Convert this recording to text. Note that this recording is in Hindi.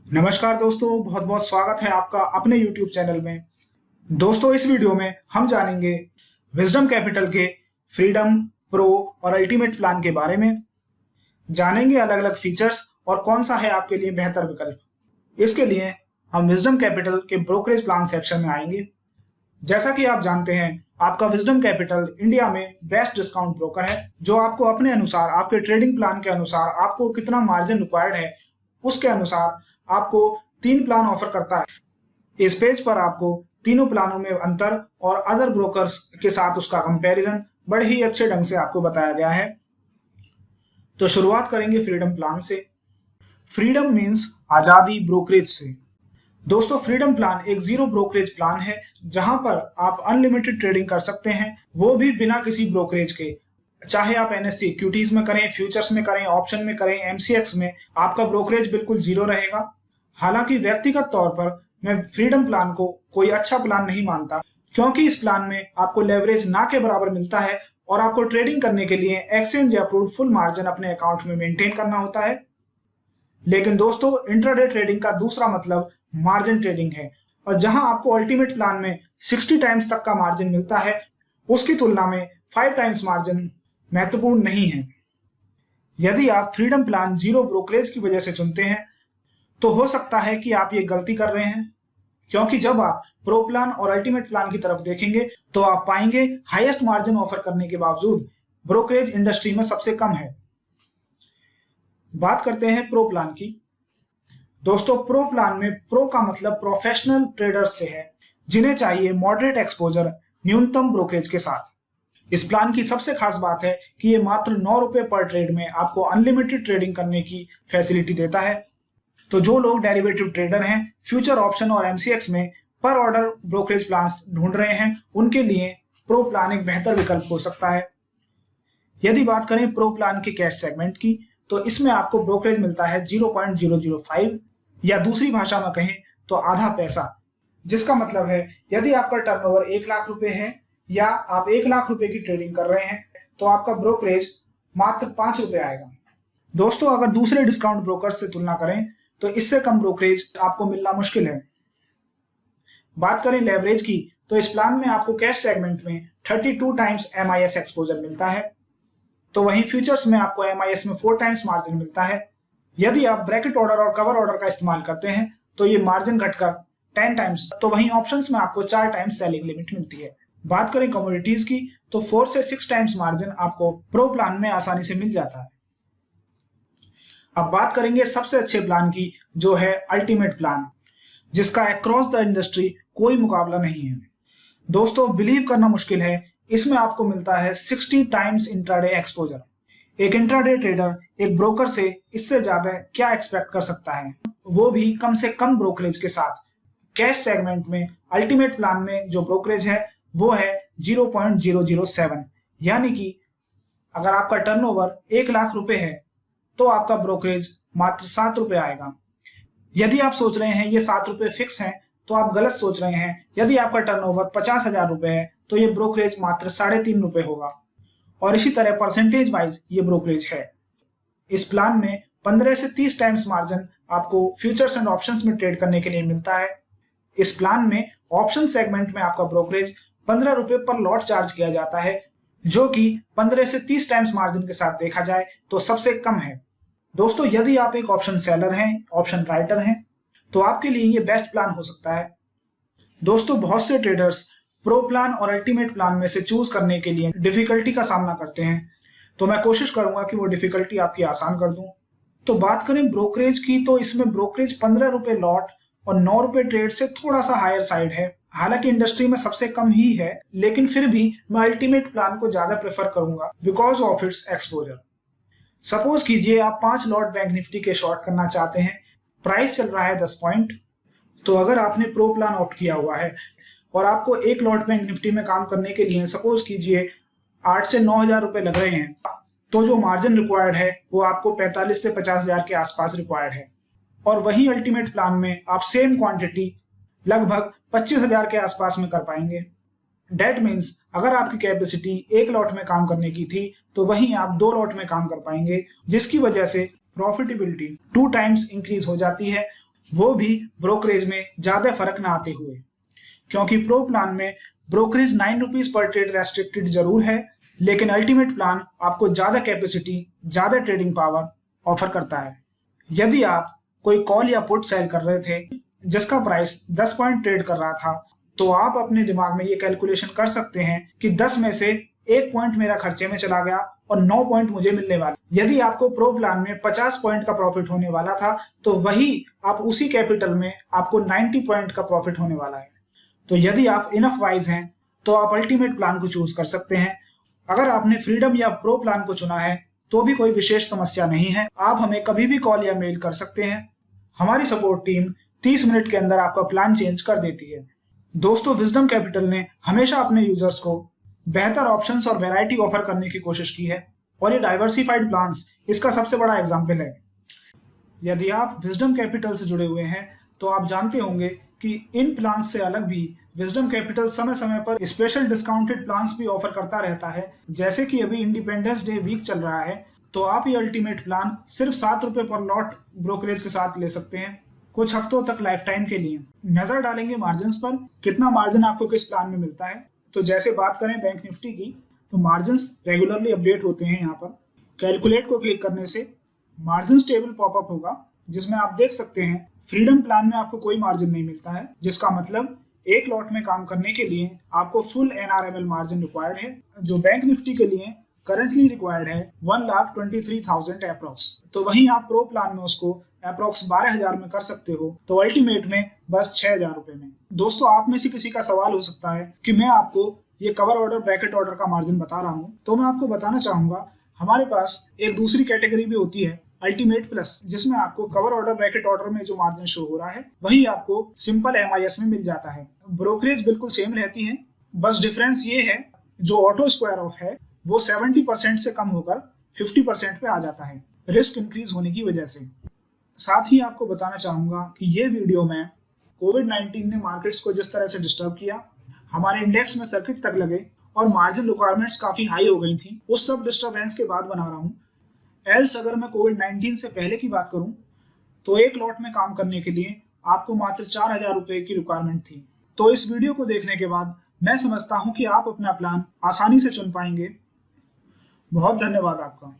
नमस्कार दोस्तों, बहुत बहुत स्वागत है आपका अपने YouTube चैनल में। दोस्तों, इस वीडियो में हम जानेंगे विजडम कैपिटल के फ्रीडम, प्रो और अल्टीमेट प्लान के बारे में। जानेंगे अलग अलग फीचर्स और कौन सा है आपके लिए बेहतर विकल्प। इसके लिए हम विजडम कैपिटल के ब्रोकरेज प्लान सेक्शन में आएंगे। जैसा कि आप जानते हैं, आपका विजडम कैपिटल इंडिया में बेस्ट डिस्काउंट ब्रोकर है, जो आपको अपने अनुसार, आपके ट्रेडिंग प्लान के अनुसार आपको कितना मार्जिन रिक्वायर्ड है उसके अनुसार आपको 3 प्लान ऑफर करता है। इस पेज पर आपको तीनों प्लानों में अंतर और अदर ब्रोकर्स के साथ उसका कंपैरिजन बड़े ही अच्छे ढंग से आपको बताया गया है। तो शुरुआत करेंगे फ्रीडम प्लान से। फ्रीडम मींस आजादी ब्रोकरेज से। दोस्तों, फ्रीडम प्लान एक जीरो ब्रोकरेज प्लान है, जहां पर आप अनलिमिटेड ट्रेडिंग कर सकते हैं, वो भी बिना किसी ब्रोकरेज के। चाहे आप एनएससी इक्विटीज में करें, फ्यूचर्स में करें, ऑप्शन में करें, एमसीएक्स में, आपका ब्रोकरेज बिल्कुल जीरो रहेगा। हालांकि व्यक्तिगत तौर पर मैं फ्रीडम प्लान को कोई अच्छा प्लान नहीं मानता, क्योंकि इस प्लान में आपको लेवरेज ना के बराबर मिलता है और आपको ट्रेडिंग करने के लिए एक्सचेंज अप्रूव्ड फुल मार्जिन अपने अकाउंट में मेंटेन करना होता है। लेकिन दोस्तों, इंट्राडे ट्रेडिंग का दूसरा मतलब मार्जिन ट्रेडिंग है, और जहां आपको अल्टीमेट प्लान में 60 टाइम्स तक का मार्जिन मिलता है, उसकी तुलना में 5 टाइम्स मार्जिन महत्वपूर्ण नहीं है। यदि आप फ्रीडम प्लान जीरो ब्रोकरेज की वजह से चुनते हैं, तो हो सकता है कि आप ये गलती कर रहे हैं, क्योंकि जब आप प्रो प्लान और अल्टीमेट प्लान की तरफ देखेंगे तो आप पाएंगे हाईएस्ट मार्जिन ऑफर करने के बावजूद ब्रोकरेज इंडस्ट्री में सबसे कम है। बात करते हैं प्रो प्लान की। दोस्तों, प्रो प्लान में प्रो का मतलब प्रोफेशनल ट्रेडर्स से है, जिन्हें चाहिए मॉडरेट एक्सपोजर न्यूनतम ब्रोकरेज के साथ। इस प्लान की सबसे खास बात है कि ये मात्र 9 रुपए पर ट्रेड में आपको अनलिमिटेड ट्रेडिंग करने की फैसिलिटी देता है। तो जो लोग डेरिवेटिव ट्रेडर हैं, फ्यूचर, ऑप्शन और एमसीएक्स में पर ऑर्डर ब्रोकरेज प्लान ढूंढ रहे हैं, उनके लिए प्रो प्लान एक बेहतर विकल्प हो सकता है। यदि बात करें प्रो प्लान के कैश सेगमेंट की, तो इसमें आपको ब्रोकरेज मिलता है 0.005, या दूसरी भाषा में कहें तो आधा पैसा। जिसका मतलब है, यदि आपका टर्नओवर 1 लाख रुपए है या आप 1 लाख रुपए की ट्रेडिंग कर रहे हैं, तो आपका ब्रोकरेज मात्र 5 रुपए आएगा। दोस्तों, अगर दूसरे डिस्काउंट ब्रोकर से तुलना करें तो इससे कम ब्रोकरेज आपको मिलना मुश्किल है। बात करें लेवरेज की, तो इस प्लान में आपको कैश सेगमेंट में 32 टाइम्स एमआईएस एक्सपोजर मिलता है, तो वहीं फ्यूचर्स में आपको एमआईएस में 4 टाइम्स मार्जिन मिलता है। यदि आप ब्रैकेट ऑर्डर और कवर ऑर्डर का इस्तेमाल करते हैं तो ये मार्जिन घटकर 10 टाइम्स, तो वहीं ऑप्शंस में आपको 4 टाइम्स सेलिंग लिमिट मिलती है। बात करें कमोडिटीज की, तो 4 से 6 टाइम्स मार्जिन आपको प्रो प्लान में आसानी से मिल जाता है। अब बात करेंगे सबसे अच्छे प्लान की, जो है अल्टीमेट प्लान, जिसका अक्रॉस द इंडस्ट्री कोई मुकाबला नहीं है। दोस्तों, बिलीव करना मुश्किल है, इसमें आपको मिलता है 60 टाइम्स इंट्राडे एक्सपोजर। एक इंट्राडे ट्रेडर एक ब्रोकर से इससे ज्यादा क्या एक्सपेक्ट कर सकता है, वो भी कम से कम ब्रोकरेज के साथ। कैश सेगमेंट में अल्टीमेट प्लान में जो ब्रोकरेज है वो है 0.007, यानी कि अगर आपका टर्नओवर 1 लाख रुपए है तो आपका ब्रोकरेज मात्र 7 रुपए आएगा। यदि आप सोच रहे हैं ये 7 रुपए फिक्स हैं, तो आप गलत सोच रहे हैं। यदि आपका टर्नओवर 50,000 रुपए है तो ये ब्रोकरेज मात्र 3.5 रुपए होगा, और इसी तरह परसेंटेज वाइज ये ब्रोकरेज है। इस प्लान में 15 से 30 टाइम्स मार्जिन आपको फ्यूचर्स एंड ऑप्शंस में ट्रेड करने के लिए मिलता है। इस प्लान में ऑप्शन सेगमेंट में आपका ब्रोकरेज 15 रुपए पर लॉट चार्ज किया जाता है, जो कि 15 से 30 टाइम्स मार्जिन के साथ देखा जाए तो सबसे कम है। दोस्तों, यदि आप एक ऑप्शन सेलर हैं, ऑप्शन राइटर हैं, तो आपके लिए ये बेस्ट प्लान हो सकता है। दोस्तों, बहुत से ट्रेडर्स प्रो प्लान और अल्टीमेट प्लान में से चूज करने के लिए डिफिकल्टी का सामना करते हैं, तो मैं कोशिश करूंगा कि वो डिफिकल्टी आपकी आसान कर दूं। तो बात करें ब्रोकरेज की, तो इसमें ब्रोकरेज 15 रुपए लॉट और 9 रुपए ट्रेड से थोड़ा सा हायर साइड है। हालांकि इंडस्ट्री में सबसे कम ही है, लेकिन फिर भी मैं अल्टीमेट प्लान को ज्यादा प्रेफर करूंगा because of its exposure. Suppose कीजिए आप 5 लॉट बैंक निफ्टी के शॉर्ट करना चाहते हैं, प्राइस चल रहा है 10 पॉइंट। तो अगर आपने प्रो प्लान ऑप्ट किया हुआ है और आपको 1 लॉट बैंक निफ्टी में काम करने के लिए सपोज कीजिए 8 से 9,000 रुपए लग रहे हैं, तो जो मार्जिन रिक्वायर्ड है वो आपको 45 से 50,000 के आसपास रिक्वायर्ड है। और वहीं अल्टीमेट प्लान में आप सेम क्वांटिटी लगभग 25,000 के आसपास में कर पाएंगे। डेट मीन्स अगर आपकी कैपेसिटी 1 लॉट में काम करने की थी, तो वहीं आप 2 लॉट में काम कर पाएंगे, जिसकी वजह से प्रॉफिटेबिलिटी 2 टाइम्स इंक्रीज हो जाती है। वो भी ब्रोकरेज में ज्यादा फर्क ना आते हुए, क्योंकि प्रो प्लान में brokerage 9 rupees per trade restricted जरूर है, लेकिन अल्टीमेट प्लान आपको ज्यादा कैपेसिटी, ज्यादा ट्रेडिंग पावर ऑफर करता है। यदि आप कोई कॉल या पुट सेल कर रहे थे जिसका प्राइस 10 पॉइंट ट्रेड कर रहा था, तो आप अपने दिमाग में ये कैलकुलेशन कर सकते हैं कि 10 में से 1 पॉइंट मेरा खर्चे में चला गया और 9 पॉइंट मुझे मिलने वाले। यदि आपको प्रो प्लान में 50 पॉइंट का प्रॉफिट होने वाला था, तो वही आप उसी कैपिटल में आपको 90 पॉइंट का प्रॉफिट होने वाला है। तो यदि आप इनफ वाइज हैं तो आप अल्टीमेट प्लान को चूज कर सकते हैं। अगर आपने फ्रीडम या प्रो प्लान को चुना है तो भी कोई विशेष समस्या नहीं है, आप हमें कभी भी कॉल या मेल कर सकते हैं। हमारी सपोर्ट टीम 30 मिनट के अंदर आपका प्लान चेंज कर देती है। दोस्तों, विजडम कैपिटल ने हमेशा अपने यूजर्स को बेहतर ऑप्शंस और वैरायटी ऑफर करने की कोशिश की है, और ये डाइवर्सिफाइड प्लान्स इसका सबसे बड़ा एग्जाम्पल है। यदि आप विजडम कैपिटल से जुड़े हुए हैं तो आप जानते होंगे कि इन प्लान्स से अलग भी विजडम कैपिटल समय समय पर स्पेशल डिस्काउंटेड प्लान्स भी ऑफर करता रहता है। जैसे कि अभी इंडिपेंडेंस डे वीक चल रहा है, तो आप ये अल्टीमेट प्लान सिर्फ 7 रुपए पर लॉट ब्रोकरेज के साथ ले सकते हैं, कुछ हफ्तों तक लाइफ टाइम के लिए। नजर डालेंगे मार्जिन पर, कितना मार्जिन आपको किस प्लान में मिलता है। तो जैसे बात करें बैंक निफ्टी की, तो मार्जिन रेगुलरली अपडेट होते हैं। यहाँ पर कैलकुलेट को क्लिक करने से मार्जिन टेबल पॉपअप होगा, जिसमें आप देख सकते हैं फ्रीडम प्लान में आपको कोई मार्जिन नहीं मिलता है, जिसका मतलब एक लॉट में काम करने के लिए आपको फुल NRML मार्जिन रिक्वायर्ड है, जो बैंक निफ्टी के लिए करंटली रिक्वायर्ड है 1,23,000 अप्रॉक्स। तो वहीं आप प्रो प्लान में उसको अप्रॉक्स 12,000 में कर सकते हो, तो अल्टीमेट में बस 6,000 रुपए में। दोस्तों, आप में से किसी का सवाल हो सकता है कि मैं आपको ये कवर ऑर्डर, ब्रैकेट ऑर्डर का मार्जिन बता रहा हूँ, तो मैं आपको बताना चाहूंगा हमारे पास एक दूसरी कैटेगरी भी होती है, अल्टीमेट प्लस, जिसमें आपको कवर ऑर्डर, ब्रैकेट ऑर्डर में जो मार्जिन शो हो रहा है वही आपको सिंपल MIS में मिल जाता है। ब्रोकरेज बिल्कुल सेम रहती है, बस डिफरेंस ये है जो ऑटो स्क्वायर ऑफ है वो 70% से कम होकर 50% पे आ जाता है, रिस्क इंक्रीज होने की वजह से। साथ ही आपको बताना चाहूंगा कि ये वीडियो में कोविड-19 ने मार्केट्स को जिस तरह से डिस्टर्ब किया, हमारे इंडेक्स में सर्किट तक लगे और मार्जिन रिक्वायरमेंट्स काफी हाई हो गई थी, उस सब डिस्टर्बेंस के बाद बना रहा हूँ। एल्स अगर मैं कोविड-19 से पहले की बात करूं तो एक लॉट में काम करने के लिए आपको मात्र 4,000 रुपए की रिक्वायरमेंट थी। तो इस वीडियो को देखने के बाद मैं समझता हूं कि आप अपना प्लान आसानी से चुन पाएंगे। बहुत धन्यवाद आपका।